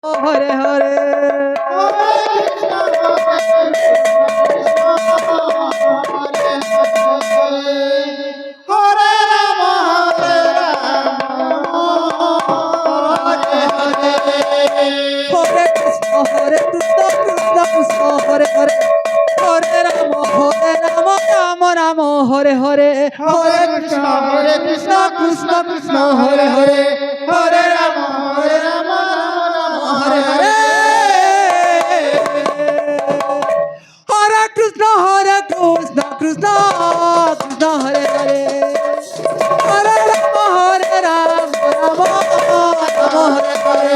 Hare Hare Hare Krishna Hare Krishna Krishna Krishna Hare Hare Hare Ram Ram Ram Hare Hare Hare Krishna Krishna Krishna Hare Hare Hare Ram Ram Hare Hare Hare Krishna Krishna Krishna Hare Hare Hare Ram Ram Hare Hare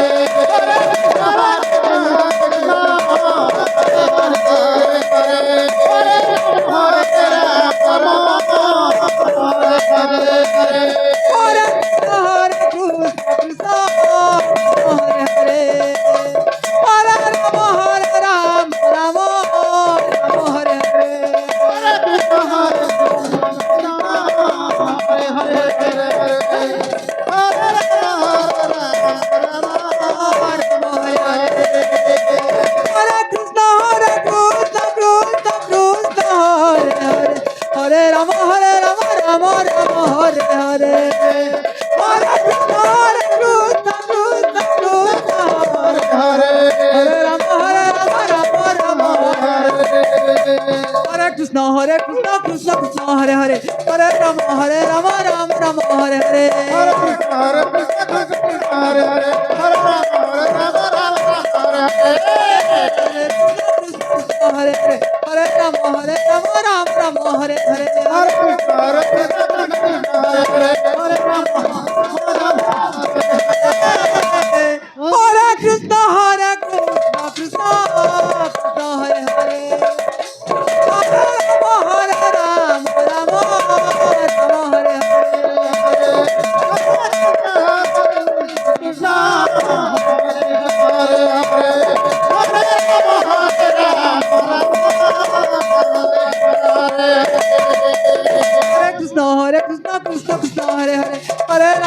Krishna Hare Krishna Krishna Krishna Hare Hare Hare Rama Rama Rama Hare Hare Hare Krishna Krishna Krishna Hare Hare Hare Rama Hare Hare Hare Rama Rama Hare Hare Hare Krishna Krishna Krishna Hare Hare Hare Rama Hare Krishna Hare Krishna Krishna Krishna Hare Hare Hare Krishna Krishna Krishna Hare Hare Hare Rama Rama Hare Hare Hare Krishna Krishna Hare Krishna Hare Hare Hare Rama Rama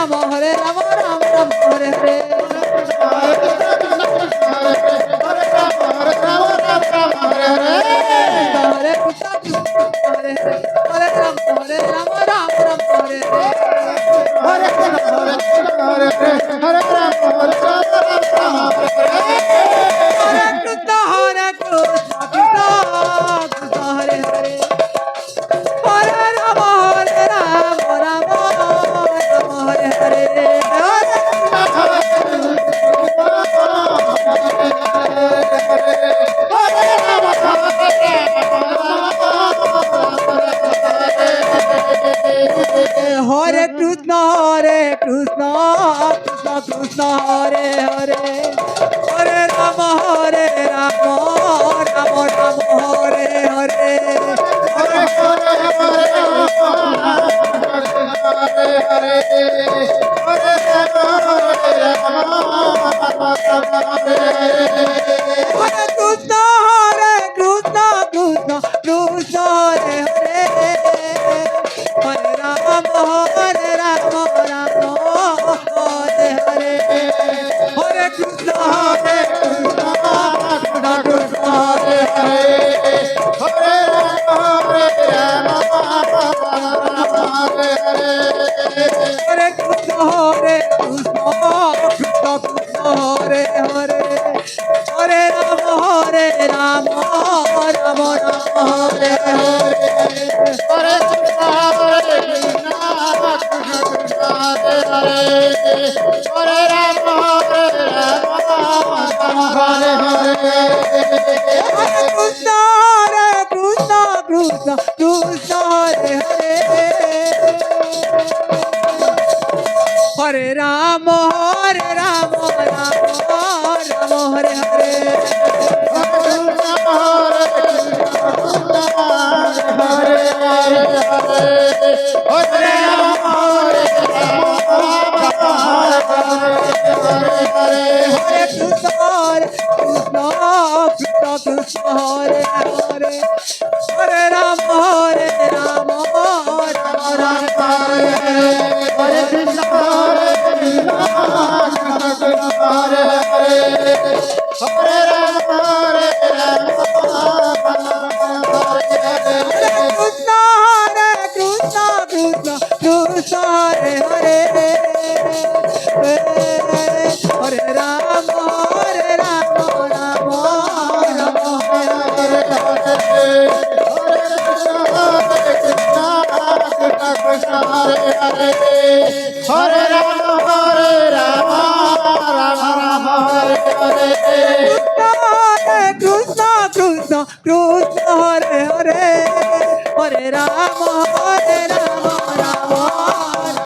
Hare Hare Hare Krishna Hare Krishna Hare Hare Hare Rama Hare Krishna Hare Krishna Krishna Krishna Hare Hare Hare Krishna Krishna Krishna Hare Hare Hare Rama Rama Rama Hare Hare Hare Krishna Krishna Krishna Krishna Hare Hare Hare Rama Rama Hare Hare Hare Krishna Krishna Krishna Hare Hare Hare Rama Hare Hare Hare Krishna Krishna Krishna Hare Hare Hare Rama Rama Hare Hare Hare Krishna Krishna Krishna Hare Hare Hare Rama Hare Hare Hare Krishna Krishna Krishna Hare Hare Hare Rama Rama Hare Hare Hare Hare Rama, Hare Krishna Krishna Krishna Hare Hare Hare Rama Rama Rama Hare Krishna, Hare Hare, Hare Rama, Rama Rama, Hare Hare. Krishna Krishna Krishna Hare Hare Hare Rama Rama